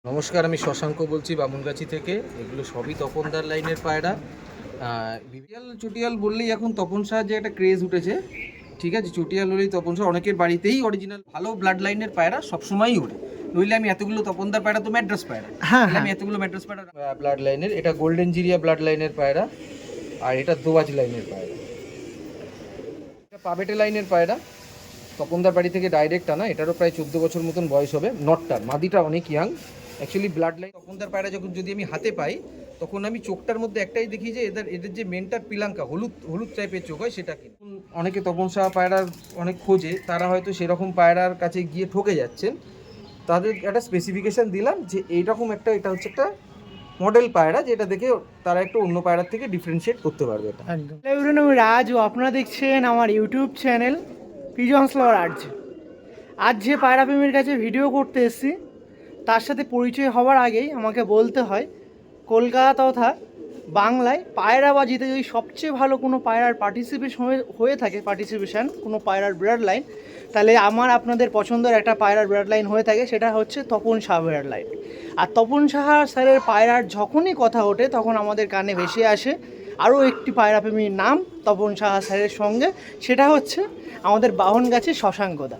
নমস্কার, আমি শশাঙ্ক বলছি বামুনগাছি থেকে। এগুলো সবই তপনদার লাইনের পায়রা। বিপিএল চটিয়াল বললেই এখন তপন শাহ যে একটা ক্রেজ উঠেছে, ঠিক আছে। চটিয়াল হলেই তপন শাহ, অনেকের বাড়িতেই অরিজিনাল ভালো ব্লাড লাইনের পায়রা সবসময়ই ওঠে। নইলে আমি এতগুলো তপনদার পায়রা তো ম্যাড্রাস পায়রা, আমি এতগুলো ম্যাড্রাস পায়রা ব্লাড লাইনের। এটা গোল্ডেন জিরিয়া ব্লাড লাইনের পায়রা, আর এটা দোয়াজ লাইনের পায়রা। এটা পাবেটে লাইনের পায়রা, তপনদার বাড়ি থেকে ডাইরেক্ট আনা। এটারও প্রায় 14 বছর মতন বয়স হবে। নটটার মাদিটা অনেক ইয়াং অ্যাকচুয়ালি। ব্লাড লাইন তপনদার পায়রা যখন যদি আমি হাতে পাই, তখন আমি চোখটার মধ্যে একটাই দেখি যে এদের যে মেনটার পিলাঙ্কা হলুদ হলুদ টাইপের চোখ হয়, সেটা কি। অনেকে তপন শাহ পায়রার অনেক খোঁজে, তারা হয়তো সেরকম পায়রার কাছে গিয়ে ঠকে যাচ্ছেন। তাদের একটা স্পেসিফিকেশান দিলাম যে এইরকম একটা, এটা হচ্ছে একটা মডেল পায়রা, যেটা দেখে তারা একটু অন্য পায়রার থেকে ডিফারেন্সিয়েট করতে পারবে। এটা একদম। আমি রাজ ও আপনারা দেখছেন আমার ইউটিউব চ্যানেল পিজনস লাভার আর্ট। আজ যে পায়রা প্রেমীর কাছে ভিডিও করতে এসেছি, তার সাথে পরিচয় হওয়ার আগেই আমাকে বলতে হয়, কলকাতা তথা বাংলায় পায়রাবাজিতে যদি সবচেয়ে ভালো কোনো পায়রার হয়ে থাকে পার্টিসিপেশান কোনো পায়রার ব্রাড লাইন, তাহলে আপনাদের পছন্দের একটা পায়রার ব্রাড লাইন হয়ে থাকে, সেটা হচ্ছে তপন শাহ ব্রাড লাইন। আর তপন শাহ স্যারের পায়রার যখনই কথা ওঠে, তখন আমাদের কানে ভেসে আসে আরও একটি পায়রা প্রেমীর নাম তপন শাহ স্যারের সঙ্গে, সেটা হচ্ছে আমাদের বাহনগাছি শশাঙ্কদা।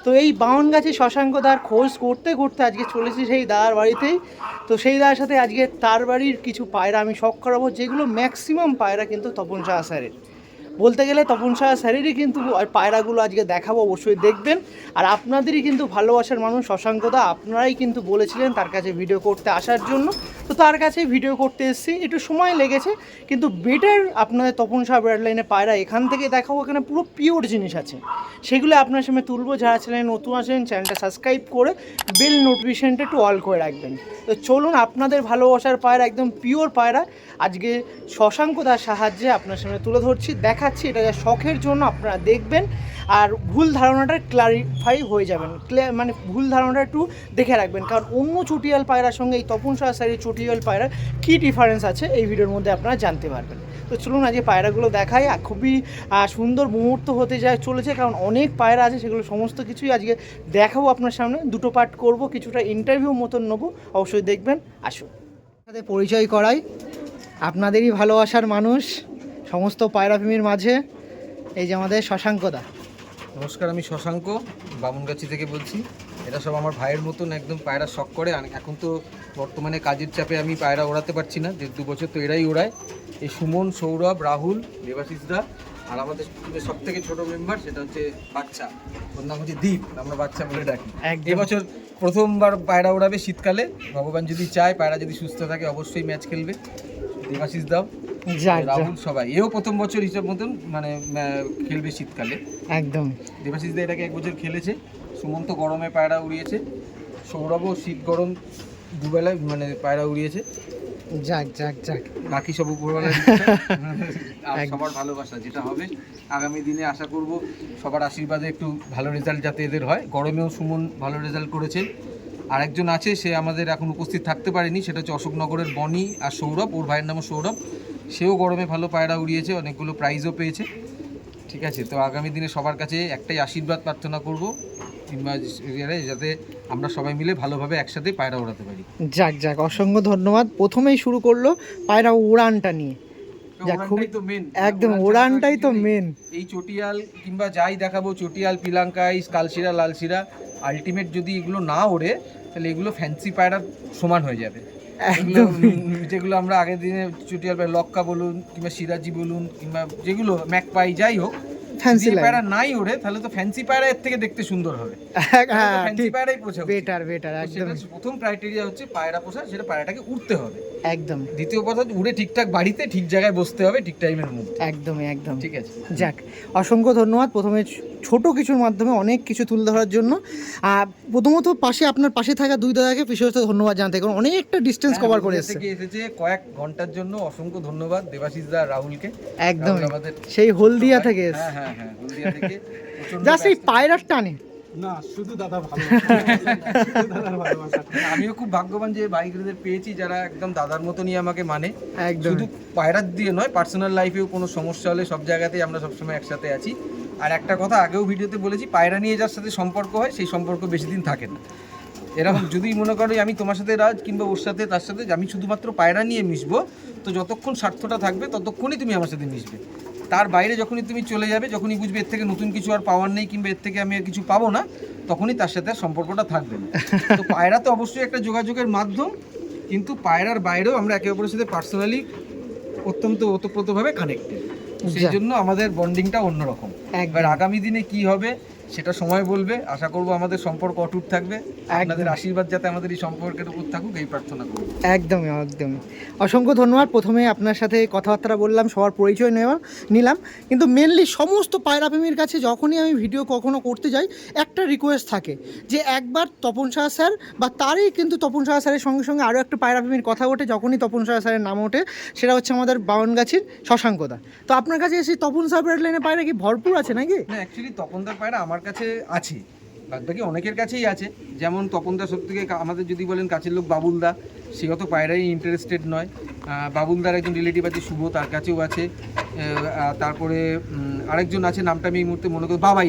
তো এই বাহনগাছি শশাঙ্কদার খোঁজ করতে করতে আজকে চলেছি সেই দাদার বাড়িতেই। তো সেই দাদার সাথে আজকে তার বাড়ির কিছু পায়রা আমি শখ করাবো, যেগুলো ম্যাক্সিমাম পায়রা কিন্তু তপন শাহ স্যারের। বলতে গেলে তপন শাহ স্যারেরই কিন্তু পায়রাগুলো আজকে দেখাবো, অবশ্যই দেখবেন। আর আপনাদেরই কিন্তু ভালোবাসার মানুষ শশাঙ্কদা, আপনারাই কিন্তু বলেছিলেন তার কাছে ভিডিও করতে আসার জন্য। তো তার কাছে ভিডিও করতে এসেছি, একটু সময় লেগেছে, কিন্তু বেটার আপনাদের তপন শাহ ব্রাড লাইনে পায়রা এখান থেকে দেখাবো। এখানে পুরো পিওর জিনিস আছে, সেগুলো আপনার সামনে তুলবো। যারা চ্যানেলে নতুন আছেন, চ্যানেলটা সাবস্ক্রাইব করে বেল নোটিফিকেশনটা একটু অল করে রাখবেন। তো চলুন, আপনাদের ভালোবাসার পায়রা, একদম পিওর পায়রা আজকে শশাঙ্কদার সাহায্যে আপনার সামনে তুলে ধরছি, দেখাচ্ছি। এটা শখের জন্য আপনারা দেখবেন, আর ভুল ধারণাটা ক্লারিফাই হয়ে যাবেন, মানে ভুল ধারণাটা একটু দেখে রাখবেন। কারণ অন্য চটিয়াল পায়রার সঙ্গে এই তপন শাহ স্যারের চটিয়াল পায়রার কী ডিফারেন্স আছে এই ভিডিওর মধ্যে আপনারা জানতে পারবেন। তো চলুন আজকে পায়রাগুলো দেখাই। খুবই সুন্দর মুহূর্ত হতে চলেছে, কারণ অনেক পায়রা আছে, সেগুলো সমস্ত কিছুই আজকে দেখাবো আপনার সামনে। দুটো পার্ট করব, কিছুটা ইন্টারভিউ মতন নেবো, অবশ্যই দেখবেন। আসুন, সাথে পরিচয় করাই আপনাদেরই ভালোবাসার মানুষ সমস্ত পায়রাপ্রেমীর মাঝে, এই যে আমাদের শশাঙ্কদা। নমস্কার, আমি শশাঙ্ক বামুনগাছি থেকে বলছি। এটা সব আমার ভাইয়ের মতন একদম পায়রা শখ করে। এখন তো বর্তমানে কাজের চাপে আমি পায়রা ওড়াতে পারছি না, 1-2 বছর তো এরাই ওড়ায়। এই সুমন, সৌরভ, রাহুল, দেবাশিসদা, আর আমাদের সব থেকে ছোটো মেম্বার সেটা হচ্ছে বাচ্চা, ওর নাম হচ্ছে দীপ, আমরা বাচ্চা বলে ডাকি। এবছর প্রথমবার পায়রা ওড়াবে শীতকালে। ভগবান যদি চায়, পায়রা যদি সুস্থ থাকে, অবশ্যই ম্যাচ খেলবে। দেবাশিসদাও, রাহুল, সবাই। এও প্রথম বছর হিসাব মতন মানে খেলবে শীতকালে। একদম। দেবাশিসদা এটাকে 1 বছর খেলেছে। সুমন্ত গরমে পায়রা উড়িয়েছে। সৌরভও শীত গরম দুবেলায় মানে পায়রা উড়িয়েছে। যাক যাক যাক, বাকি সব উপরওয়ালা আর সবার ভালোবাসা যেটা হবে আগামী দিনে, আশা করব সবার আশীর্বাদে একটু ভালো রেজাল্ট যাতে এদের হয়। গরমেও সুমন ভালো রেজাল্ট করেছে। আরেকজন আছে, সে আমাদের এখন উপস্থিত থাকতে পারেনি, সেটা হচ্ছে অশোকনগরের বনি আর সৌরভ, ওর ভাইয়ের নামও সৌরভ। সেও গরমে ভালো পায়রা উড়িয়েছে, অনেকগুলো প্রাইজও পেয়েছে। ঠিক আছে, তো আগামী দিনে সবার কাছে একটাই আশীর্বাদ প্রার্থনা করব, যাতে আমরা সবাই মিলে ভালোভাবে একসাথে পায়রা ওড়াতে পারি। যাক যাক, অসংখ্য ধন্যবাদ। প্রথমেই শুরু করলো পায়রা উড়ানটা নিয়ে। একদম, উড়ানটাই তো মেন। এই চটিয়াল কিংবা যাই দেখাবো, চটিয়াল, পিলাঙ্কাই, কালশিরা, লালশিরা, আলটিমেট যদি এগুলো না ওড়ে, তাহলে এগুলো ফ্যান্সি পায়রার সমান হয়ে যাবে। যেগুলো আমরা আগের দিনে চটিয়াল লক্কা বলুন, কিংবা সিরাজি বলুন, কিংবা যেগুলো ম্যাকপাই, যাই হোক, ফ্যান্সি পায়রা নাই ওড়ে, তাহলে তো ফ্যান্সি পায়রা এর থেকে দেখতে সুন্দর হবে। ফ্যান্সি পায়রাই পোষা বেটার। একদম, প্রথম ক্রাইটেরিয়া হচ্ছে পায়রা পোষা, সেটা পায়রাটাকে উড়তে হবে। একদম। দ্বিতীয় কথা, উড়ে ঠিকঠাক বাড়িতে ঠিক জায়গায় বসতে হবে, ঠিক টাইমের মধ্যে। একদমই, একদম। ঠিক আছে, যাক, অসংখ্য ধন্যবাদ। প্রথমে ছোট কিছুর মাধ্যমে অনেক কিছু তুলে ধরার জন্য। প্রথমত আপনার পাশে থাকা দুই দাদাকে বিশেষ ধন্যবাদ জানতে, কারণ অনেকটা ডিস্টেন্স কভার করে এসেছে কয়েক ঘন্টার জন্য। অসংখ্য ধন্যবাদ দেবাশিসদা, রাহুলকে। একদম, সেই হলদিয়া থেকে। হ্যাঁ, হলদিয়া থেকে। জাস্ট এই পায়রার টানে না, শুধু দাদা ভালো। আমিও খুব ভাগ্যবান যে বাইকদের পেয়েছি যারা একদম দাদার মতনই আমাকে মানে। শুধু পায়রার দিয়ে নয়, পার্সোনাল লাইফেও কোনো সমস্যা হলে সব জায়গাতেই আমরা সবসময় একসাথে আছি। আর একটা কথা আগেও ভিডিওতে বলেছি, পায়রা নিয়ে যার সাথে সম্পর্ক হয়, সেই সম্পর্ক বেশি দিন থাকে না। এরকম যদি মনে করো আমি তোমার সাথে রাজ কিংবা ওর সাথে তার সাথে আমি শুধুমাত্র পায়রা নিয়ে মিশবো, তো যতক্ষণ স্বার্থটা থাকবে ততক্ষণই তুমি আমার সাথে মিশবে। তার বাইরে যখনই তুমি চলে যাবে, যখনই বুঝবে এর থেকে নতুন কিছু আর পাওয়ার নেই কিংবা এর থেকে আমি আর কিছু পাবো না, তখনই তার সাথে আর সম্পর্কটা থাকবে না। তো পায়রা তো অবশ্যই একটা যোগাযোগের মাধ্যম, কিন্তু পায়রার বাইরেও আমরা একে অপরের সাথে পার্সোনালি অত্যন্ত ওতপ্রোতভাবে কানেক্টেড। সেই জন্য আমাদের বন্ডিংটা অন্যরকম। এবার আগামী দিনে কি হবে সেটা সময় বলবে। আশা করব আমাদের সম্পর্ক অটুট থাকবে। আপনাদের আশীর্বাদ যাতে আমাদের এই সম্পর্কের উপর থাকুক, এই প্রার্থনা করব। একদমই একদমই অসংখ্য ধন্যবাদ। প্রথমে আপনার সাথে কথাবার্তা বললাম, সবার পরিচয় নিলাম, কিন্তু মেনলি সমস্ত পায়রা প্রেমীর কাছে যখনই আমি ভিডিও কখনো করতে যাই একটা রিকোয়েস্ট থাকে যে একবার তপন সাহা স্যার বা তারই কিন্তু তপন সাহা স্যারের সঙ্গে সঙ্গে আরও একটা পায়রা প্রেমীর কথা ওঠে, যখনই তপন সাহা স্যারের নাম ওঠে সেটা হচ্ছে আমাদের বামনগাছির শশাঙ্কদা। তো আপনার কাছে এসে তপন সাহা ব্রাড লাইনে পায়রা কি ভরপুর আছে নাকি? না, অ্যাকচুয়ালি তপনদার পায়রা আমার কাছে আছে, বাদবাকি অনেকের কাছেই আছে। যেমন তপনদা সব থেকে আমাদের যদি বলেন কাছের লোক বাবুলদা, সেও তো পায়রাই ইন্টারেস্টেড নয়। বাবুলদার একজন রিলেটিভ আছে শুভ, তার কাছেও আছে। তারপরে আরেকজন আছে, নামটা আমি এই মুহূর্তে মনে করি,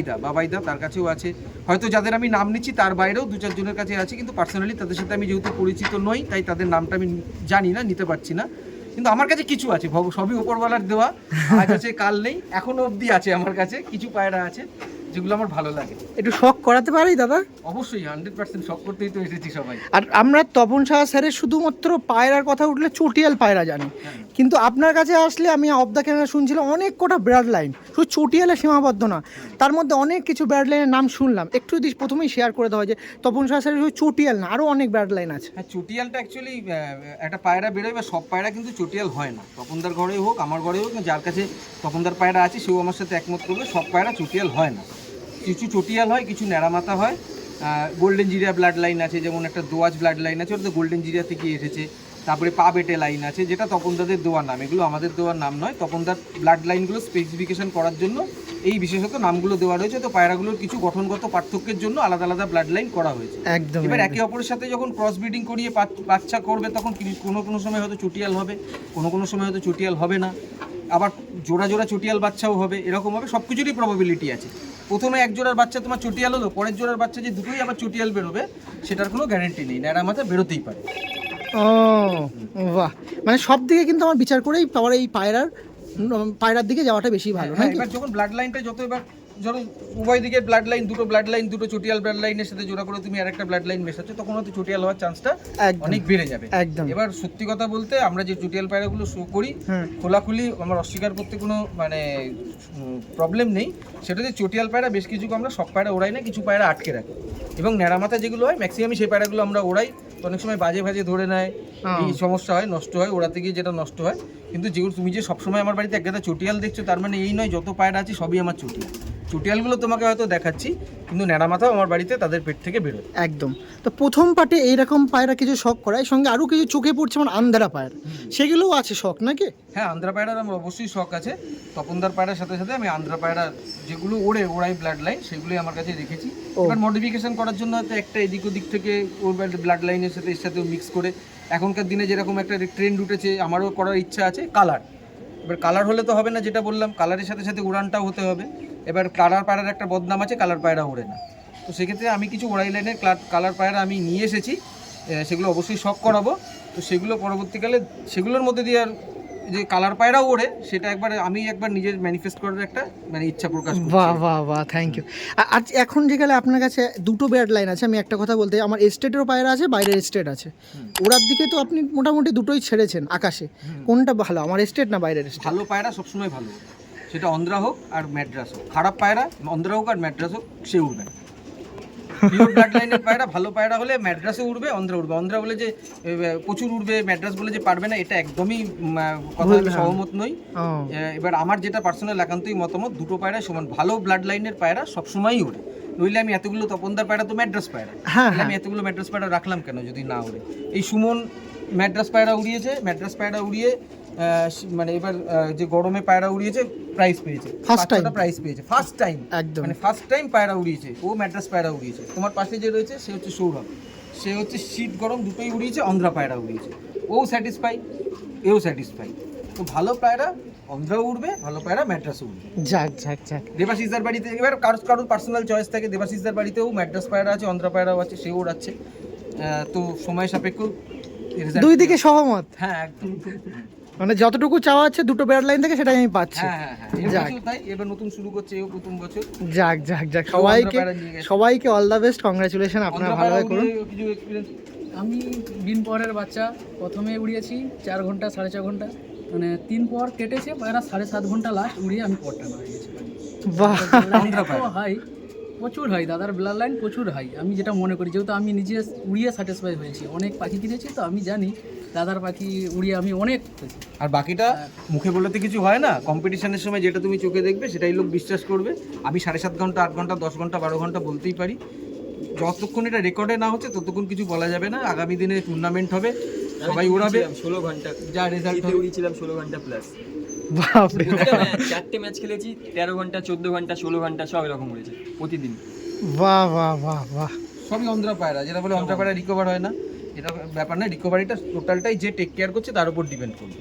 বাবাইদা তার কাছেও আছে। হয়তো যাদের আমি নাম নিচ্ছি তার বাইরেও 2-4 জনের কাছে আছে, কিন্তু পার্সোনালি তাদের সাথে আমি যেহেতু পরিচিত নই তাই তাদের নামটা আমি জানি না, নিতে পারছি না। কিন্তু আমার কাছে কিছু আছে, সবই উপরওয়ালার দেওয়া, আজ আছে কাল নেই, এখনো অবধি আছে আমার কাছে কিছু পায়রা আছে যেগুলো আমার ভালো লাগে। একটু শখ করাতে পারি দাদা? অবশ্যই 100% শখ করতেই তো এসেছি সবাই। আর আমরা তপন সাহা স্যারের শুধুমাত্র পায়রার কথা উঠলে চটিয়াল পায়রা জানি, কিন্তু আপনার কাছে আসলে আমি অফ দ্য ক্যামেরা শুনছিলাম অনেক কটা ব্রাড লাইন, শুধু চটিয়ালে সীমাবদ্ধ না, তার মধ্যে অনেক কিছু ব্রাড লাইনের নাম শুনলাম। একটু যদি প্রথমেই শেয়ার করে দেওয়া হয় যে তপন সাহা স্যারের শুধু চটিয়াল না, আরও অনেক ব্রাড লাইন আছে। হ্যাঁ, চটিয়ালটা অ্যাকচুয়ালি একটা পায়রা বেরোয় বা সব পায়রা কিন্তু চটিয়াল হয় না। তপনদার ঘরেই হোক আমার ঘরেই হোক, যার কাছে তপনদার পায়রা আছে সেও আমার সাথে একমত করবে, সব পায়রা চটিয়াল হয় না। কিছু চটিয়াল হয়, কিছু ন্যাড়ামাথা হয়। গোল্ডেন জিরিয়া ব্লাড লাইন আছে, যেমন একটা দোয়াজ ব্লাড লাইন আছে, ওটা তো গোল্ডেন জিরিয়া থেকে এসেছে। তারপরে পা বেটে লাইন আছে, যেটা তপনদাদের দেওয়ার নাম, এগুলো আমাদের দেওয়ার নাম নয়। তপনদার ব্লাড লাইনগুলো স্পেসিফিকেশন করার জন্য এই বিশেষত নামগুলো দেওয়া রয়েছে। তো পায়রাগুলোর কিছু গঠনগত পার্থক্যের জন্য আলাদা আলাদা ব্লাড লাইন করা হয়েছে। একদম। এবার একে অপরের সাথে যখন ক্রস ব্রিডিং করিয়ে বাচ্চা করবে, তখন কোনো সময় হয়তো চটিয়াল হবে, কোনো সময় হয়তো চটিয়াল হবে না, আবার জোড়া জোড়া চটিয়াল বাচ্চাও হবে, এরকম হবে। সব কিছুরই প্রবাবিলিটি আছে। প্রথমে এক জোড়ার বাচ্চা তোমার চটিয়াল হলো, পরের জোড়ার বাচ্চা যে দুটোই আবার চটিয়াল বেরোবে সেটার কোনো গ্যারান্টি নেই, ন্যাড়া মাথা বেরোতেই পারে। ও বাহ, মানে সব দিকে কিন্তু আমার বিচার করেই পাওয়ার এই পায়রার দিকে যাওয়াটা বেশি ভালো। হ্যাঁ, এবার যখন ব্লাড লাইনটা যত এবার ধরো উভয় দিকের ব্লাড লাইন, দুটো চটিয়াল ব্লাড লাইনের সাথে জোড়া করে তুমি আরেকটা ব্লাড লাইন মেশাচ্ছ, তখন হয়তো চটিয়াল হওয়ার চান্সটা অনেক বেড়ে যাবে। একদম। এবার সত্যি কথা বলতে আমরা যে চটিয়াল পায়রাগুলো শো করি খোলাখুলি আমার অস্বীকার করতে কোনো মানে প্রবলেম নেই। সেটা যে চটিয়াল পায়রা বেশ কিছু আমরা সব পায়রা ওড়াই না, কিছু পায়রা আটকে রাখি, এবং ন্যাড়ামাথা যেগুলো হয় ম্যাক্সিমাম সেই পায়রাগুলো আমরা ওড়াই। অনেক সময় বাজে ধরে নেয়, এই সমস্যা হয়, নষ্ট হয়, ওড়াতে গিয়ে যেটা নষ্ট হয়। কিন্তু যেগুলো তুমি যে সবসময় আমার বাড়িতে একটা চটিয়াল দেখছো, তার মানে এই নয় যত পায়রা আছে সবই আমার চটিয়ালগুলো তোমাকে হয়তো দেখাচ্ছি, কিন্তু ন্যাড়ামাথাও আমার বাড়িতে তাদের পেট থেকে বেরোয়। একদম। তো প্রথম পার্টে এইরকম পায়রা কিছু শখ করায়, সঙ্গে আরও কিছু চোখে পড়ছে আমার আন্ধারা পায়রা, সেগুলোও আছে শখ নাকি? হ্যাঁ, আন্ধ্রা পায়রার আমার অবশ্যই শখ আছে। তপনদার পায়রার সাথে সাথে আমি আন্ধ্রা পায়রা যেগুলো ওড়াই ব্লাড লাইন, সেগুলোই আমার কাছে রেখেছি। এবার মডিফিকেশন করার জন্য হয়তো একটা এদিক ওদিক থেকে ওর ব্লাড লাইনের সাথে এর সাথেও মিক্স করে, এখনকার দিনে যেরকম একটা ট্রেন্ড উঠেছে আমারও করার ইচ্ছা আছে কালার। এবার কালার হলে তো হবে না, যেটা বললাম কালারের সাথে সাথে উড়ানটাও হতে হবে। এবার কালার পায়রার একটা বদনাম আছে, কালার পায়রা ওড়ে না। তো সেক্ষেত্রে আমি কিছু ওড়াই লাইনের কালার পায়রা আমি নিয়ে এসেছি, সেগুলো অবশ্যই শখ করাবো। তো সেগুলো পরবর্তীকালে সেগুলোর মধ্যে দিয়ে আর যে কালার পায়রাও ওড়ে সেটা আমি একবার নিজের ম্যানিফেস্ট করার একটা মানে ইচ্ছা প্রকাশ করছি। বাহ, থ্যাংক ইউ। আর এখন যেখানে আপনার কাছে দুটো ব্রাড লাইন আছে, আমি একটা কথা বলতে, আমার এস্টেটেরও পায়রা আছে, বাইরের এস্টেট আছে। ওড়ার দিকে তো আপনি মোটামুটি দুটোই ছেড়েছেন আকাশে, কোনটা ভালো, আমার এস্টেট না বাইরের এস্টেট? ভালো পায়রা সবসময় ভালো, সেটা অন্ধ্রা হোক আর ম্যাড্রাস হোক। খারাপ পায়রা অন্ধ্রা হোক আর ম্যাড্রাস হোক সে উড়বে না। পিওর ব্লাড লাইনের পায়রা ভালো পায়রা হলে ম্যাড্রাসে উড়বে, অন্ধ্রা উড়বে। অন্ধ্রা বলে যে প্রচুর উড়বে, ম্যাড্রাস বলে যে পারবে না, এটা একদমই কথা আমি সহমত নই। এবার আমার যেটা পার্সোনাল একান্তই মতামত, দুটো পায়রা সমান। ভালো ব্লাড লাইনের পায়রা সবসময়ই ওড়ে, নইলে আমি এতগুলো তপনদার পায়রা তো ম্যাড্রাস পায়রা, আমি এতগুলো ম্যাড্রাস পায়রা রাখলাম কেন যদি না ওড়ে? এই সুমন ম্যাড্রাস পায়রা উড়িয়েছে, ম্যাড্রাস পায়রা উড়িয়ে মানে এবার যে গরমে পায়রা উড়িয়েছে প্রাইজ পেয়েছে, ফার্স্ট টাইম মানে ফার্স্ট টাইম পায়রা উড়িয়েছে, ও ম্যাড্রাস পায়রা উড়িয়েছে। তোমার পাশে যে রয়েছে সে হচ্ছে সৌরভ, সে হচ্ছে শীত গরম দুটোই উড়িয়েছে, অন্ধ্রা পায়রা উড়িয়েছে, ও স্যাটিসফাই, এও স্যাটিসফাই। তো ভালো পায়রা অন্ধ্রাও উড়বে, ভালো পায়রা ম্যাড্রাসও উড়বে। যাক। দেবাশিসদার বাড়িতে এবার কারোর পার্সোনাল চয়েস থাকে, দেবাশিসদার বাড়িতেও ম্যাড্রাস পায়রা আছে, অন্ধ্রা পায়রাও আছে, সেও উড়াচ্ছে। তো সময় সাপেক্ষ result দুই দিকে সহমত, হ্যাঁ একদম মানে যতটুকু চাওয়া আছে দুটো ব্যাড লাইন থেকে সেটাই আমি পাচ্ছি। হ্যাঁ এই যাক। বছর তাই এবার নতুন শুরু করছে এও প্রথম বছর। যাক যাক যাক, তো সবাইকে অন্ধ্রপাড়া নিয়ে গেছে। সবাইকে অল দ্য বেস্ট, কংগ্রাচুলেশন, আপনারা ভালোভাবে করুন। কিছু এক্সপিরিয়েন্স আমি দিন পরের বাচ্চা প্রথমে উড়িয়েছি 4 ঘন্টা 4.5 ঘন্টা, মানে 3 পর কেটেছে, পায়রা 7.5 ঘন্টা লাস্ট উড়িয়ে আমি পরটা না হয়ে গেছি। বাহ, হাই প্রচুর হাই, দাদার ব্লাড লাইন প্রচুর হাই, আমি যেটা মনে করি, যেহেতু আমি নিজে উড়িয়ে স্যাটিসফাই হয়েছি, অনেক পাখি কিনেছি তো আমি জানি দাদার পাখি উড়িয়ে আমি অনেক খুশি। আর বাকিটা মুখে বলতে কিছু হয় না, কম্পিটিশনের সময় যেটা তুমি চোখে দেখবে সেটাই লোক বিশ্বাস করবে। আমি 7.5 ঘন্টা 8 ঘন্টা 10 ঘন্টা 12 ঘন্টা বলতেই পারি, যতক্ষণ এটা রেকর্ডে না হচ্ছে ততক্ষণ কিছু বলা যাবে না। আগামী দিনে টুর্নামেন্ট হবে, সবাই উড়াবে, 16 ঘন্টা যা রেজাল্ট হবে। উড়িয়েছিলাম 16 ঘন্টা প্লাস। বাপরে, 4টে ম্যাচ খেলেছি, 13 ঘন্টা 14 ঘন্টা 16 ঘন্টা সব এরকম উড়েছে প্রতিদিন। বাহ বাহ বাহ বাহ। সবই অন্ধ্রা পায়রা, যেটা বলে অন্ধ্রা পায়রা রিকভার হয় না, এটা ব্যাপার না। রিকভারিটা টোটালটাই যে টেক কেয়ার করছে তার উপর ডিপেন্ড করবে।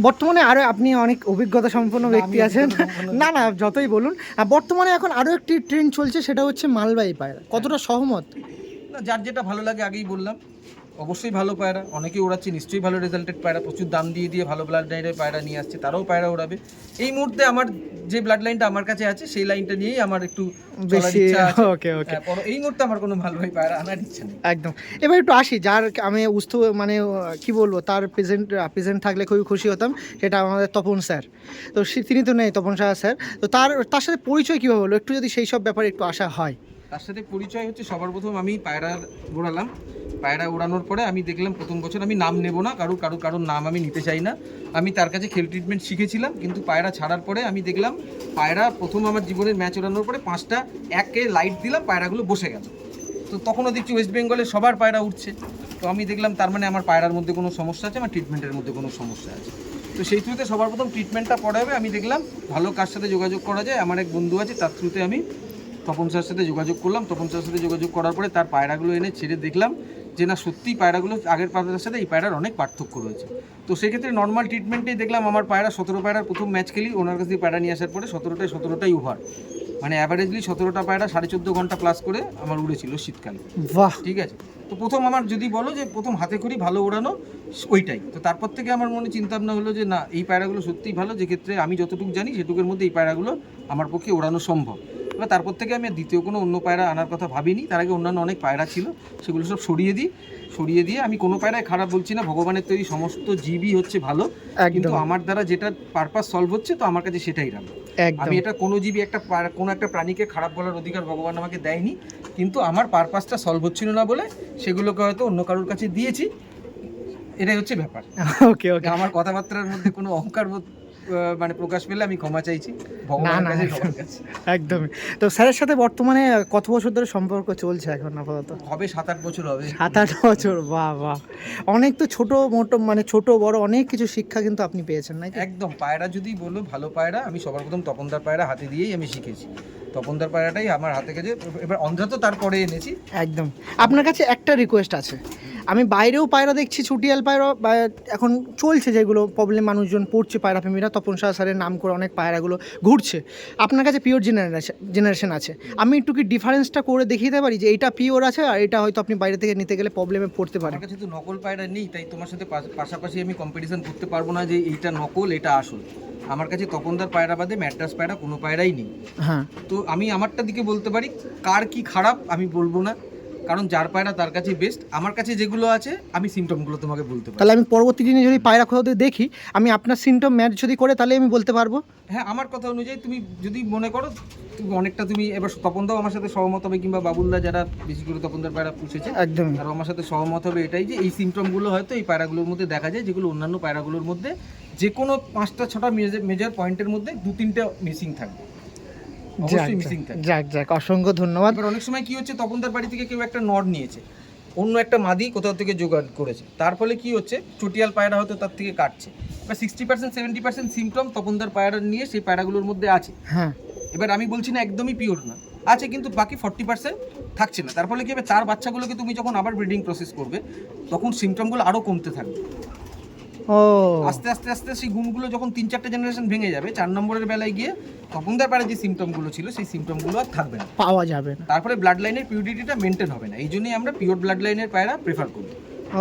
বর্তমানে আরো আপনি অনেক অভিজ্ঞতা সম্পন্ন না, ব্যক্তি আমি আছেন, অভিজ্ঞতা সম্পন্ন না না যতই বলুন, আর বর্তমানে এখন আরো একটি ট্রেন্ড চলছে, সেটা হচ্ছে মালবাহী পায়রা, কতটা সহমত? না, যার যেটা ভালো লাগে, আগেই বললাম, অবশ্যই ভালো পায়রা অনেকে ওড়াচ্ছে, নিশ্চয়ই ভালো রেজাল্টেড পায়রা, প্রচুর দাম দিয়ে ভালো ব্লাড লাইনের পায়রা নিয়ে আসছে, তারাও পায়রা ওড়াবে। এই মুহূর্তে আমার যে ব্লাড লাইনটা আমার কাছে আছে সেই লাইনটা নিয়েই আমার একটু চলার বেশি, ইচ্ছা আছে। ওকে ওকে, হ্যাঁ, এই মুহূর্তে আমার কোনো ভালোই পায়রা আনার ইচ্ছা নেই। একদম। এবার একটু আসি, যার আমি মানে কি বলবো, তার প্রেজেন্ট থাকলে খুবই খুশি হতাম, সেটা আমাদের তপন স্যার। তো তিনি তো নেই, তপন স্যার, তো তার সাথে পরিচয় কীভাবে হলো, একটু যদি সেই সব ব্যাপারে একটু আসা হয়। তার সাথে পরিচয় হচ্ছে, সবার প্রথম আমি পায়রা ওড়ালাম, পায়রা ওড়ানোর পরে আমি দেখলাম প্রথম বছর, আমি নাম নেব না, কারোর নাম আমি নিতে চাই না, আমি তার কাছে খেল ট্রিটমেন্ট শিখেছিলাম, কিন্তু পায়রা ছাড়ার পরে আমি দেখলাম পায়রা প্রথম আমার জীবনের ম্যাচ ওড়ানোর পরে 5টা একে লাইট দিলাম, পায়রাগুলো বসে গেল। তো তখনও দেখছি ওয়েস্ট বেঙ্গলে সবার পায়রা উঠছে, তো আমি দেখলাম তার মানে আমার পায়রার মধ্যে কোনো সমস্যা আছে, আমার ট্রিটমেন্টের মধ্যে কোনো সমস্যা আছে। তো সেই থ্রুতে সবার প্রথম ট্রিটমেন্টটা পড়াবে, আমি দেখলাম ভালো কার সাথে যোগাযোগ করা যায়, আমার এক বন্ধু আছে, তার থ্রুতে আমি তপন স্যারের সাথে যোগাযোগ করলাম। তপন স্যারের সাথে যোগাযোগ করার পরে তার পায়রাগুলো এনে ছেড়ে দেখলাম যে না, সত্যিই পায়রাগুলো আগের পায়রার সাথে এই পায়রার অনেক পার্থক্য রয়েছে। তো সেক্ষেত্রে নর্মাল ট্রিটমেন্টেই দেখলাম আমার পায়রা 17 পায়রার প্রথম ম্যাচ খেলি, ওনার কাছ থেকে পায়রা নিয়ে আসার পরে 17টাই ওভার, মানে অ্যাভারেজলি 17টা পায়রা 14.5 ঘন্টা প্লাস করে আমার উড়েছিল শীতকালে। বাহ, ঠিক আছে, তো প্রথম আমার যদি বলো যে প্রথম হাতে খড়ি ভালো ওড়ানো ওইটাই। তো তারপর থেকে আমার মনে চিন্তা ভাবনা হলো যে না, এই পায়রাগুলো সত্যিই ভালো, যে ক্ষেত্রে আমি যতটুকু জানি সেটুকুর মধ্যে এই পায়রাগুলো আমার পক্ষে ওড়ানো সম্ভব। এবার তারপর থেকে আমি আর দ্বিতীয় কোনো অন্য পায়রা আনার কথা ভাবিনি। তার আগে অন্যান্য অনেক পায়রা ছিল, সেগুলো সব সরিয়ে দিয়ে আমি কোনো পায়রায় খারাপ বলছি না, ভগবানের তৈরি সমস্ত জীবই হচ্ছে ভালো, কিন্তু আমার দ্বারা যেটা পারপাস সলভ হচ্ছে তো আমার কাছে সেটাই রাখবো। আমি এটা কোনো জীবী কোনো একটা প্রাণীকে খারাপ বলার অধিকার ভগবান আমাকে দেয়নি, কিন্তু আমার পারপাসটা সলভ হচ্ছিল না বলে সেগুলোকে হয়তো অন্য কারোর কাছে দিয়েছি, এটাই হচ্ছে ব্যাপার। ওকে ওকে, আমার কথাবার্তার মধ্যে কোনো অহংকার মানে প্রকাশ পেলে আমি ক্ষমা চাইছি ভগবানের কাছে, সবার কাছে। একদমই। তো স্যারের সাথে বর্তমানে কত বছর ধরে সম্পর্ক চলছে এখন আপাতত? হবে 7-8 বছর হবে। 7-8 বছর, বাহ বাহ। অনেক তো ছোট মোটো, মানে ছোট বড় অনেক কিছু শিক্ষা কিন্তু আপনি পেয়েছেন, নাকি? একদম। পায়রা যদি বলো ভালো পায়রা, আমি সবার প্রথম তপনদার পায়রা হাতে দিয়েই আমি শিখেছি, তপনদার পায়রাটাই আমার হাতে গেছে। এবার অন্ধ্রা তো তারপরে এনেছি। একদম। আপনার কাছে একটা রিকোয়েস্ট আছে, আমি বাইরেও পায়রা দেখছি, ছুটিয়াল পায়রা এখন চলছে, যেগুলো প্রবলেম মানুষজন পড়ছে, পায়রা প্রেমীরা, তপন স্যারের নাম করে অনেক পায়রাগুলো ঘুরছে। আপনার কাছে পিওর জেনারেশন আছে, আমি একটু কি ডিফারেন্সটা করে দেখিয়ে দিতে পারি যে এইটা পিওর আছে আর এটা হয়তো আপনি বাইরে থেকে নিতে গেলে প্রবলেমে পড়তে পারেন? আমার কাছে তো নকল পায়রা নেই, তাই তোমার সাথে পাশাপাশি আমি কম্পিটিশন করতে পারবো না যে এইটা নকল এটা আসল। আমার কাছে তপনদার পায়রা বাদে ম্যাড্রাস পায়রা কোনো পায়রাই নেই। হ্যাঁ, তো আমি আমারটা দিকে বলতে পারি, কার কি খারাপ আমি বলবো না, কারণ যার পায়রা তার কাছে বেস্ট। আমার কাছে যেগুলো আছে আমি সিমটমগুলো তোমাকে বলতে পারি। তাহলে আমি পরবর্তী দিনে যদি পায়রা কোথাও থেকে দেখি, আমি আপনার সিমটম ম্যাচ যদি করে, তাহলে আমি বলতে পারবো। হ্যাঁ, আমার কথা অনুযায়ী তুমি যদি মনে করো তুমি অনেকটা, তুমি এবার তপনদাও আমার সাথে সহমত হবে, কিংবা বাবুলদা যারা বেশি করে তপনদার পায়রা পুষেছে একদম। আর আমার সাথে সহমত হবে এটাই, যে এই সিমটমগুলো হয়তো এই পায়রাগুলোর মধ্যে দেখা যায়, যেগুলো অন্যান্য পায়রাগুলোর মধ্যে যে কোনো 5টা-6টা মেজর পয়েন্টের মধ্যে 2-3টে মিসিং থাকবে, অবশ্যই মিসিং থাকবে। যাক, অসংখ্য ধন্যবাদ। এবার অনেক সময় কি হচ্ছে, তপনদার বাড়ি থেকে কেউ একটা নর নিয়েছে, অন্য একটা মাদি কোথাও থেকে জোগাড় করেছে, তার ফলে কি হচ্ছে, চটিয়াল পায়রা হয়তো তার থেকে কাটছে। এবার 60%-70% সিমটম তপনদার পায়রা নিয়ে সেই পায়রাগুলোর মধ্যে আছে। হ্যাঁ, এবার আমি বলছি না একদমই পিওর না, আছে, কিন্তু বাকি 40% থাকছে না। তার ফলে কি হবে, তার বাচ্চাগুলোকে তুমি যখন আবার ব্রিডিং প্রসেস করবে তখন সিমটমগুলো আরও কমতে থাকবে। ও আস্তে আস্তে আস্তে সেই গুণগুলো যখন 3-4টে জেনারেশন ভেঙে যাবে, 4 নম্বরের বেলায় গিয়ে তপনদার পাড়ায় যে সিমটমগুলো ছিল সেই সিমটমগুলো আর থাকবে না। পাওয়া যাবে না। তারপরে ব্লাড লাইনের পিউরিটিটা মেনটেন হবে না, এই জন্যই আমরা পিওর ব্লাড লাইনের পায়রা প্রেফার করি।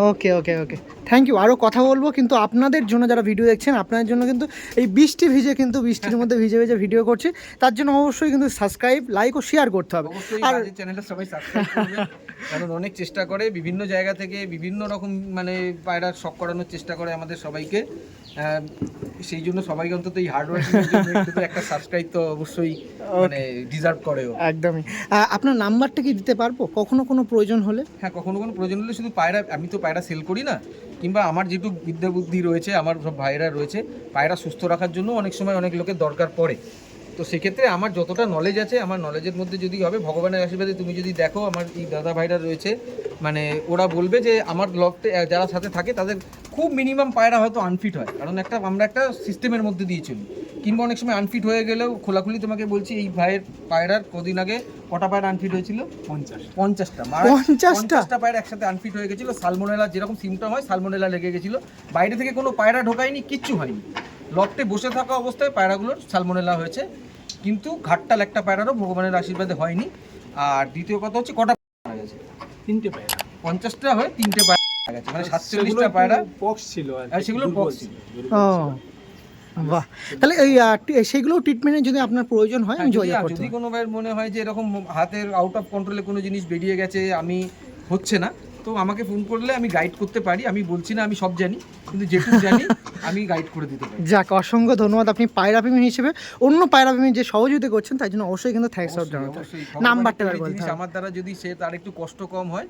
ওকে ওকে ওকে, থ্যাংক ইউ। আরও কথা বলবো, কিন্তু আপনাদের জন্য যারা ভিডিও দেখছেন, আপনাদের জন্য কিন্তু এই বৃষ্টির মধ্যে ভিজে ভিজে ভিডিও করছি, তার জন্য অবশ্যই কিন্তু সাবস্ক্রাইব, লাইক ও শেয়ার করতে হবে। অবশ্যই আর রাজের চ্যানেলটা সবাই সাবস্ক্রাইব করবেন, কারণ অনেক চেষ্টা করে বিভিন্ন জায়গা থেকে বিভিন্ন রকম মানে পায়রার শখ করানোর চেষ্টা করে আমাদের সবাইকে, সেই জন্য সবাইকে অন্তত এই হার্ডওয়ার্কিং একটা সাবস্ক্রাইব তো অবশ্যই মানে ডিজার্ভ করেও। একদমই। আপনার নাম্বারটা কি দিতে পারবো কখনো কোনো প্রয়োজন হলে? হ্যাঁ, কখনো কোনো প্রয়োজন হলে শুধু পায়রা, আমি তো পায়রা সেল করি না, কিংবা আমার যেটুকু বিদ্যা বুদ্ধি রয়েছে, আমার সব ভাইরা রয়েছে, পায়রা সুস্থ রাখার জন্য অনেক সময় অনেক লোকের দরকার পড়ে। তো সেক্ষেত্রে আমার যতটা নলেজ আছে, আমার নলেজের মধ্যে যদি হবে, ভগবানের আশীর্বাদে তুমি যদি দেখো আমার এই দাদা ভাইরা রয়েছে, মানে ওরা বলবে যে আমার লফটে যারা সাথে থাকে তাদের খুব মিনিমাম পায়রা হয়তো আনফিট হয়, কারণ আমরা একটা সিস্টেমের মধ্যে দিয়ে চলি, কিংবা অনেক সময় আনফিট হয়ে গেলেও খোলাখুলি তোমাকে বলছি, এই ভাইয়ের পায়রার কদিন আগে কটা পায়রা আনফিট হয়েছিল? 50টা। 50টা পায়রা একসাথে আনফিট হয়ে গেছিলো। সালমোনেলা যেরকম সিমটম হয়, সালমোনেলা লেগে গেছিলো। বাইরে থেকে কোনো পায়রা ঢোকায়নি, কিচ্ছু হয়নি, লফটে বসে থাকা অবস্থায় পায়রাগুলোর সালমোনেলা হয়েছে, কিন্তু ঘাটটাল একটা পায়রারও ভগবানের আশীর্বাদে হয়নি। আর দ্বিতীয় কথা হচ্ছে কটা পায়রা গেছে? 3টে পায়রা। 50টা হয়ে 3টে পায়রা গেছে, মানে 47টা পায়রা পক্স ছিল আর সেগুলো পক্স ছিল। ও বাহ, তাহলে এই সেগুলো ট্রিটমেন্টের যদি আপনার প্রয়োজন হয় আমি যোগাযোগ করতে যদি পারি। কোনো ভাইয়ের মনে হয় যে এরকম হাতের আউট অফ কন্ট্রোলে কোনো জিনিস বেরিয়ে গেছে, আমি হচ্ছে না, তো আমাকে ফোন করলে আমি গাইড করতে পারি। আমি বলছি না আমি সব জানি, কিন্তু যেটুকু জানি আমি গাইড করে দিতে পারি। যাক, অসংখ্য ধন্যবাদ। আপনি পায়রা প্রেমী হিসেবে অন্য পায়রা প্রেমী যে সহযোগিতা করছেন তার জন্য অবশ্যই কিন্তু থ্যাঙ্কস আউট জানাতে হবে। অবশ্যই নাম্বারটা ভগবানের বলতে জিনিস হবে। আমার দ্বারা যদি সে তার একটু কষ্ট কম হয়,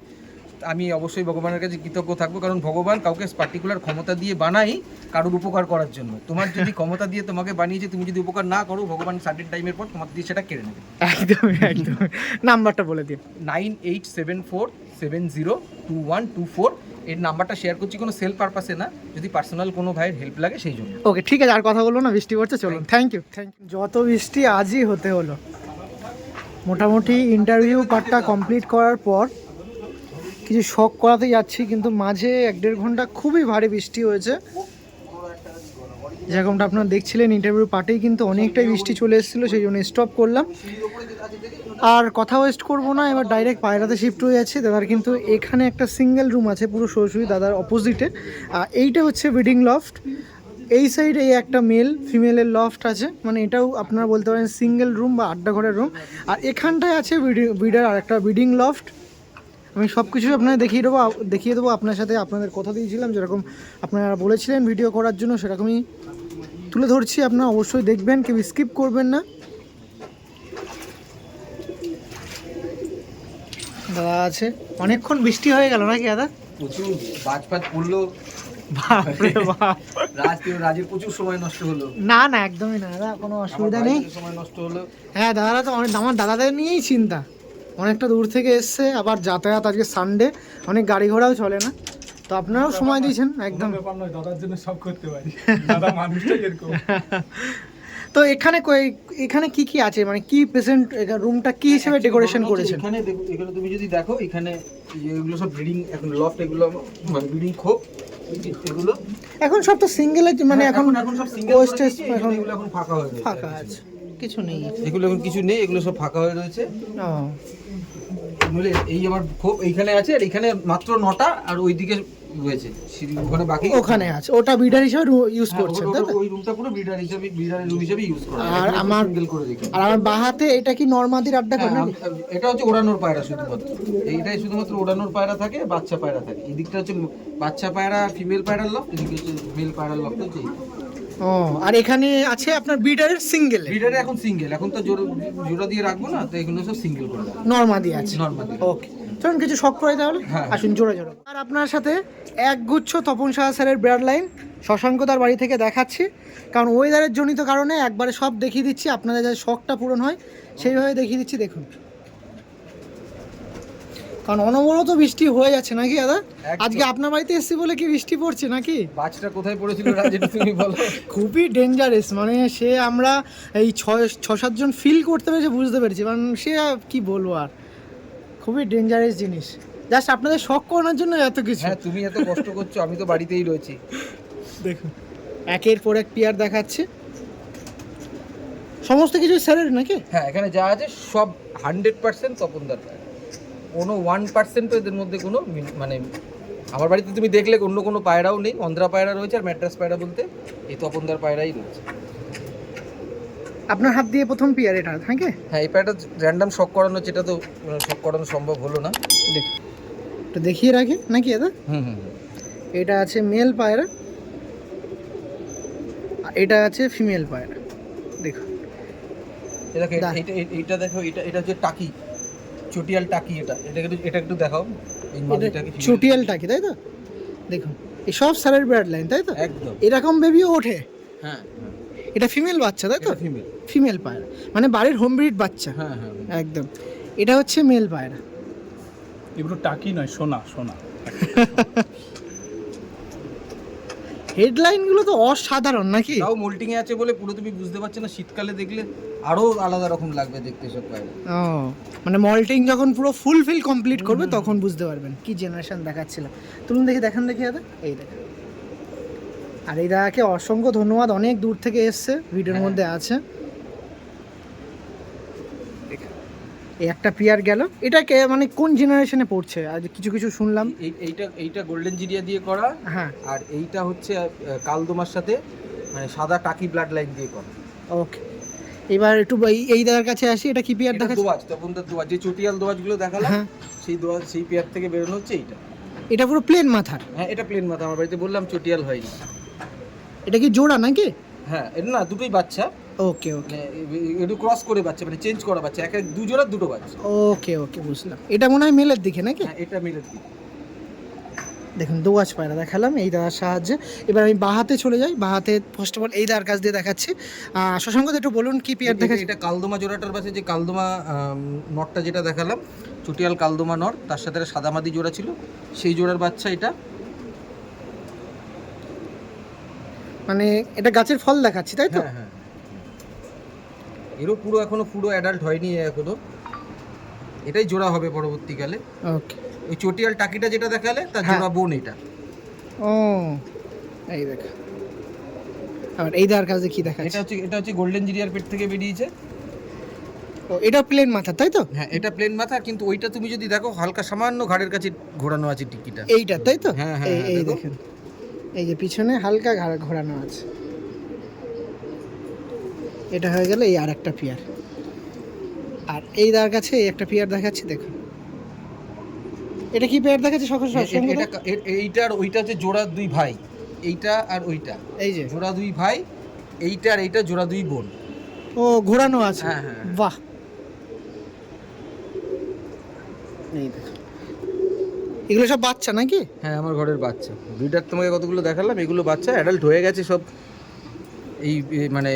আমি অবশ্যই ভগবানের কাছে কৃতজ্ঞ থাকবো, কারণ ভগবান কাউকে পার্টিকুলার ক্ষমতা দিয়ে বানাই কারোর উপকার করার জন্য। তোমার যদি ক্ষমতা দিয়ে তোমাকে বানিয়েছে, তুমি যদি উপকার না করো, ভগবান সার্টেন টাইমের পর তোমার দিয়ে সেটা কেড়ে নেবে। একদমই একদমই। নাম্বারটা বলে দিন। 9874702124। এর নাম্বারটা শেয়ার করছি কোনো সেল পারপাসে না, যদি পার্সোনাল কোনো ভাইয়ের হেল্প লাগে সেই জন্য। ওকে, ঠিক আছে, আর কথা বলবো না, বৃষ্টি পড়ছে, চলুন। Thank you. যত বৃষ্টি আজই হতে হলো। মোটামুটি ইন্টারভিউ পার্টটা কমপ্লিট করার পর কিছু শখ করাতে যাচ্ছি, কিন্তু মাঝে 1-1.5 ঘন্টা খুবই ভারী বৃষ্টি হয়েছে। যেরকমটা আপনারা দেখছিলেন ইন্টারভিউ পার্টেই কিন্তু অনেকটাই বৃষ্টি চলে এসেছিলো, সেই জন্য স্টপ করলাম। আর কথা ওয়েস্ট করবো না, এবার ডাইরেক্ট পায়রাতে শিফট হয়ে যাচ্ছে। দাদার কিন্তু এখানে একটা সিঙ্গেল রুম আছে পুরো সরাসরি দাদার অপোজিটে। এইটা হচ্ছে ব্রিডিং লফট, এই সাইডে এই একটা মেল ফিমেলের লফট আছে, মানে এটাও আপনারা বলতে পারেন সিঙ্গেল রুম বা আড্ডা ঘরের রুম। আর এখানটায় আছে ব্রিডার আর একটা ব্রিডিং লফট। আমি সব কিছু আপনাদের দেখিয়ে দেবো আপনার সাথে। আপনাদের কথা দিয়েছিলাম যেরকম আপনারা বলেছিলেন ভিডিও করার জন্য, সেরকমই তুলে ধরছি। আপনারা অবশ্যই দেখবেন, কেউ স্কিপ করবেন না। দাদা আছে, অনেকক্ষণ বৃষ্টি হয়ে গেল নাকি দাদা? প্রচুর বাজপাত পড়লো, বাপরে বাপ। রাজের প্রচুর সময় নষ্ট হলো। না না, একদমই না দাদা, কোনো অসুবিধা নেই। সময় নষ্ট হলো। হ্যাঁ, দাদারা তো অনেক, আমার দাদাদের নিয়েই চিন্তা, অনেকটা দূর থেকে এসছে, আবার যাতায়াত, আজকে সানডে অনেক গাড়ি ঘোড়াও চলে না, তো আপনারাও সময় দিয়েছেন একদম। ব্যাপার নয়, দাদার জন্য সব করতে পারি, দাদা মানুষটাই এরকম। তো এখানে কি কি আছে, মানে কি প্রেজেন্ট রুমটা কি হিসেবে ডেকোরেশন করেছেন? এখানে তুমি যদি দেখো, এখানে এগুলো সব ব্রিডিং, এখন লফট, এগুলো মানে ব্রিডিং খোপ, এগুলো এখন সব তো সিঙ্গেল, মানে এখন সব সিঙ্গেল পোস্টেজ এখন এগুলো এখন ফাঁকা হয়ে গেছে, ফাঁকা আছে, কিছু নেই এগুলো এখন কিছু নেই, এগুলো সব ফাঁকা হয়ে রয়েছে। ও, নইলে এই আমার খোপ এইখানে আছে, আর এখানে মাত্র 9টা, আর ওইদিকে রয়েছে ওখানে বাকি ওখানে আছে, ওটা বিডার হিসেবে ইউজ করছেন তাই তো? ওই রুমটা পুরো ব্রিডারের রুম হিসেবে ইউজ করা হয়। আর আমার সিঙ্গেল করে রেখে, আর আমার বাহাতে এটা কি নরমাদির আড্ডা করে নাকি? এটা হচ্ছে ওড়ানোর পায়রা শুধুমাত্র, এইটাই শুধুমাত্র ওড়ানোর পায়রা থাকে, বাচ্চা পায়রা থাকে। এই দিকটা হচ্ছে বাচ্চা পায়রা, ফিমেল পায়রার লফট, এদিকে হচ্ছে মেল পায়রার লফট হচ্ছে। ও, আর এখানে আছে আপনার বিডারের সিঙ্গেল, ব্রিডারে এখন সিঙ্গেল, এখন তো জোড়া দিয়ে রাখবো না, তো এগুলো সব সিঙ্গেল করে রাখবো, নরমাদি আছে। নরমাল। ওকে, চলুন কিছু শখ করে তাহলে, হ্যাঁ। আসুন জোড়া জোড়া। আর আপনার সাথে একগুচ্ছ তপন সাহা স্যারের ব্রাড লাইন শশাঙ্কদার বাড়ি থেকে দেখাচ্ছি, কারণ ওয়েদারের জনিত কারণে একবারে সব দেখিয়ে দিচ্ছি, আপনাদের যাতে শখটা পূরণ হয় সেইভাবে দেখিয়ে দিচ্ছি। দেখুন, কারণ অনবরত বৃষ্টি হয়ে যাচ্ছে নাকি দাদা? আজকে আপনার বাড়িতে এসেছি বলে কি বৃষ্টি পড়ছে নাকি? বাজটা কোথায় পড়েছিল রাজ, এটা তুমি বলো। খুবই ডেঞ্জারাস, মানে সে আমরা এই 6-7 জন ফিল করতে পেরেছি, বুঝতে পেরেছি, কারণ সে কি বলবো, আর খুবই ডেঞ্জারাস জিনিস। জাস্ট আপনাদের শখ করানোর জন্য এত কিছু। হ্যাঁ, তুমি এত কষ্ট করছো, আমি তো বাড়িতেই রয়েছি। দেখুন একের পর এক পেয়ার দেখাচ্ছে, সমস্ত কিছু স্যারের নাকি? হ্যাঁ, এখানে যা আছে সব 100% তপনদার পায়রা, কোনো 1% এদের মধ্যে কোনো মানে আমার বাড়িতে তুমি দেখলে অন্য কোনো পায়রাও নেই, অন্ধ্রা পায়রা রয়েছে আর ম্যাড্রাস পায়রা বলতে এই তপনদার পায়রাই রয়েছে। আপনার হাত দিয়ে প্রথম পেয়ার এটা নাকি? হ্যাঁ, এই পায়রাটা র্যান্ডাম শক করানো, যেটা তো শক করানো সম্ভব হলো না। দেখুন এটা দেখিয়ে রাখি নাকি দাদা? হুম হুম। এটা আছে মেল পায়রা, আর এটা আছে ফিমেল পায়রা। দেখুন এটাকে দা। এইটা দেখো, এটা হচ্ছে টাকি, চটিয়াল টাকি। এটা একটু দেখাও, এই মাদিটাকে। চুটিয়ালটা কি তাই তো? দেখুন এই সব স্যারের ব্রাড লাইন তাই তো? একদম। এরকম বেবিও ওঠে? হ্যাঁ, এটা ফিমেল বাচ্চা তাই তো? ফিমেল। ফিমেল পায়রা মানে বাড়ির হোম ব্রিড বাচ্চা। হ্যাঁ হ্যাঁ। একদম। এটা হচ্ছে মেল পায়রা। এগুলো টাকি নয়, সোনা সোনা। হেডলাইনগুলো তো অসাধারণ নাকি? তাও মোল্টিং এ আছে বলে পুরো তুমি বুঝতে পারছো না, শীতকালে দেখলে আরো আলাদা রকম লাগবে দেখতে সব পায়রা। ও মানে মল্টিং যখন পুরো ফুলফিল কমপ্লিট করবে তখন বুঝতে পারবেন কি জেনারেশন দেখাচ্ছিলাম। তুলুন দেখি, দেখান দেখি দাদা, এই দেখেন। আর এই দাদাকে অসংখ্য ধন্যবাদ, অনেক দূর থেকে এসছে, ভিডিওর হ্যাঁ। মধ্যে আছে। এই একটা পেয়ার গেল, এটাকে মানে কোন জেনারেশনে পড়ছে? আজ কিছু কিছু শুনলাম। এইটা গোল্ডেন জিরিয়া দিয়ে করা, হ্যাঁ আর এইটা হচ্ছে কালদোমার সাথে মানে সাদা টাকি ব্লাড লাইন দিয়ে করা। ওকে, এবার একটু এই দাদার কাছে আসি, এটা কি পেয়ার এটা দেখাচ্ছে? দোয়াজ, তখন তো দোয়াজ, যে চটিয়াল দোয়াজগুলো দেখালাম, হ্যাঁ। সেই দোয়াজ, সেই পেয়ার থেকে বেরোনো হচ্ছে এইটা। এটা পুরো প্লেন মাথার? হ্যাঁ, এটা প্লেন মাথা, আমার বাড়িতে বললাম চটিয়াল হয়নি। এটা কি জোড়া নাকি? হ্যাঁ, এটা না, দুটোই বাচ্চা, ওকে ওকে মানে একটু ক্রস করে বাচ্চা, মানে চেঞ্জ করা বাচ্চা, এক দু জোড়া দুটো বাচ্চা। ওকে ওকে বুঝলাম। এটা মনে হয় মেলের দিকে নাকি? হ্যাঁ, এটা মিলে দিই। দেখুন দোয়াজ পায়রা দেখালাম এই দাদার সাহায্যে। এবার আমি বাহাতে চলে যাই। বাহাতে ফার্স্ট অফ অল এই দাদার কাছ দিয়ে দেখাচ্ছি। শশাঙ্ক একটু বলুন কি পেয়ার দেখাচ্ছি? এটা কালদোমা জোড়াটার পাশে যে কালদোমা নটটা যেটা দেখালাম, চটিয়াল কালদোমা নট, তার সাথে একটা সাদামাদি জোড়া ছিল, সেই জোড়ার বাচ্চা এটা। মানে এটা গাছের ফল দেখাচ্ছি তাই তো? হ্যাঁ হ্যাঁ, এরও এখনো পুরো অ্যাডাল্ট হয়নি এখনো, এটাই জোড়া হবে পরবর্তীকালে। ওকে। ওই চটিয়াল টাকিটা যেটা দেখালে তার হ্যাঁ। জোড়া বোন এটা। ও এই দেখ, আর এই দাদার কাছে কি দেখাচ্ছি? এটা হচ্ছে গোল্ডেন জিরিয়ার পেট থেকে বেরিয়েছে। ও এটা প্লেন মাথা তাই তো? হ্যাঁ, এটা প্লেন মাথা, কিন্তু ওইটা তুমি যদি দেখো হালকা সামান্য ঘাড়ের কাছে ঘোরানো আছে টিকিটা। এইটা তাই তো? হ্যাঁ, হ্যাঁ, এই হ্যাঁ, দেখো। দেখেন, এই যে পিছনে হালকা ঘাড় ঘোরানো আছে। এটা হয়ে গেল এই আর একটা পেয়ার। আর এই দাদার কাছে এই একটা পেয়ার দেখাচ্ছি, দেখুন এটা কি পেয়ার দেখাচ্ছি? এইটা আর ওইটা হচ্ছে জোড়া দুই ভাই, এইটা আর ওইটা এই যে জোড়া দুই ভাই, এইটা আর এইটা জোড়া দুই বোন। ও ঘোরানো আছে। হ্যাঁ, হ্যাঁ, হ্যাঁ। বাহ, এই দেখো এগুলো সব বাচ্চা নাকি? হ্যাঁ, আমার ঘরের বাচ্চা ব্রিডার, তোমাকে কতগুলো দেখালাম, এগুলো বাচ্চা অ্যাডাল্ট হয়ে গেছে সব। মানে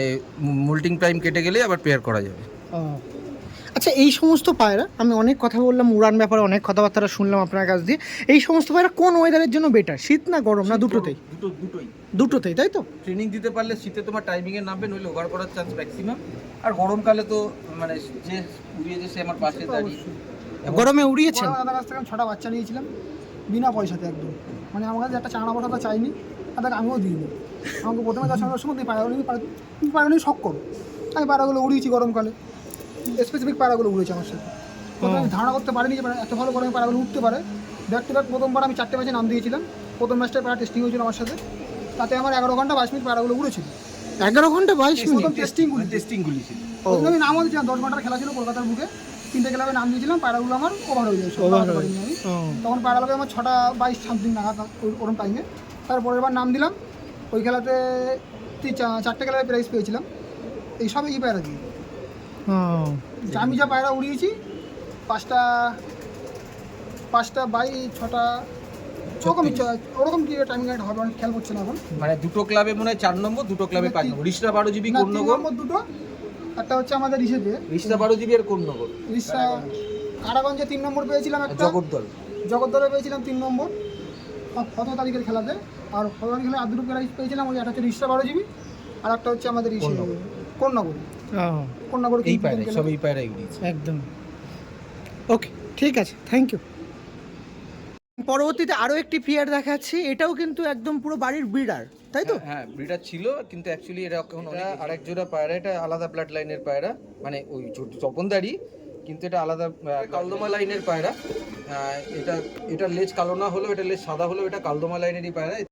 মোল্টিং টাইম কেটে গেলে আবার পেয়ার করা যাবে। ও আচ্ছা, এই সমস্ত পায়রা, আমি অনেক কথা বললাম উড়ান ব্যাপারে, অনেক কথাবার্তা শুনলাম আপনার কাছ দিয়ে। এই সমস্ত পায়রা কোন ওয়েদারের জন্য বেটার, শীত না গরম না দুটোতেই? দুটোই। দুটোতেই তাই তো? ট্রেনিং দিতে পারলে শীতে তোমার টাইমিংয়ে নামবে, নইলে ওভার করার চান্স ম্যাক্সিমাম। আর গরমকালে তো মানে যে উড়িয়েছে সে আমার পাশে দাঁড়িয়ে। গরমে উড়িয়েছেন? দাদার কাছ থেকে আমি 6টা বাচ্চা নিয়েছিলাম বিনা পয়সাতে একদম, মানে আমার কাছে একটা চাঙড়া বসাতে চাইনি, তাদেরকে আমিও দিইনি। আমাকে প্রথমে তার সঙ্গে সময় পায়রাগুলো শখ করো, আমি পায়রাগুলো উড়িয়েছি গরমকালে, স্পেসিফিক পায়রাগুলো উড়েছে আমার সাথে। প্রথমে আমি ধারণা করতে পারিনি যে এত ভালো গরমে পায়রাগুলো উঠতে পারে। ব্যাক টু ব্যাক প্রথমবার আমি 4টে ম্যাচে নাম দিয়েছিলাম, প্রথম ম্যাচটায় পায়রা টেস্টিং হয়েছিল আমার সাথে, তাতে আমার 11 ঘন্টা 22 মিনিট পায়রাগুলো উড়েছিল। 11 ঘন্টা 22 মিনিট? প্রথম টেস্টিংগুলি ছিল। আমি নামও দিয়েছিলাম, 10 ঘন্টার খেলা ছিল কলকাতার বুকে, 3টে ক্লাবে নাম দিয়েছিলাম, পায়রাগুলো আমার ওভার হয়ে যায়। আমি তখন পায়রাগুলো আমার 6টা 22 সামথিং নাগাদ ওরকম টাইমে। তারপরের বার নাম দিলাম, ওই খেলাতে 4টে ক্লাবে প্রাইজ পেয়েছিলাম। এইসব এই পায়রা দিয়ে আমি যা পায়রা উড়িয়েছি, 5টা বাই 6টা ওরকম কি টাইমিং একটা হবে, অনেক খেয়াল করছে না এখন। মানে দুটো ক্লাবে মনে হয় 4 নম্বর, দুটো ক্লাবে 5 নম্বর। রিশরা 12 জিবি কোন নগর? দুটো, একটা হচ্ছে আমাদের রিসেতে রিশরা 12 জিবি আর কোন নগর? রিসা কারাগঞ্জে 3 নম্বর পেয়েছিলাম, একটা জগদ্দল পেয়েছিলাম 3 নম্বর 17 তারিখের খেলাতে। আর 17 তারিখের খেলায় আদুরুপ প্রাইজ পেয়েছিলাম, ওই একটা হচ্ছে রিসা 12 জিবি, আর একটা হচ্ছে আমাদের কোন নগর এই পায়রা, সব এই পায়রা উড়িয়েছে একদম। ওকে ঠিক আছে, থ্যাংক ইউ। পরবর্তীতে আরও একটি পেয়ার দেখাচ্ছি, এটাও কিন্তু একদম পুরো বাড়ির ব্রিডার, তাই তো? হ্যাঁ ব্রিডার ছিল, কিন্তু অ্যাকচুয়ালি এরা এখন আরেক জোড়া পায়রা, এটা আলাদা ব্লাড লাইনের পায়রা, মানে ওই তপনদারই, কিন্তু এটা আলাদা কালদমা লাইনের পায়রা। এটা এটার লেজ কালো না হলেও, এটা লেজ সাদা হলেও এটা কালদমা লাইনেরই পায়রা।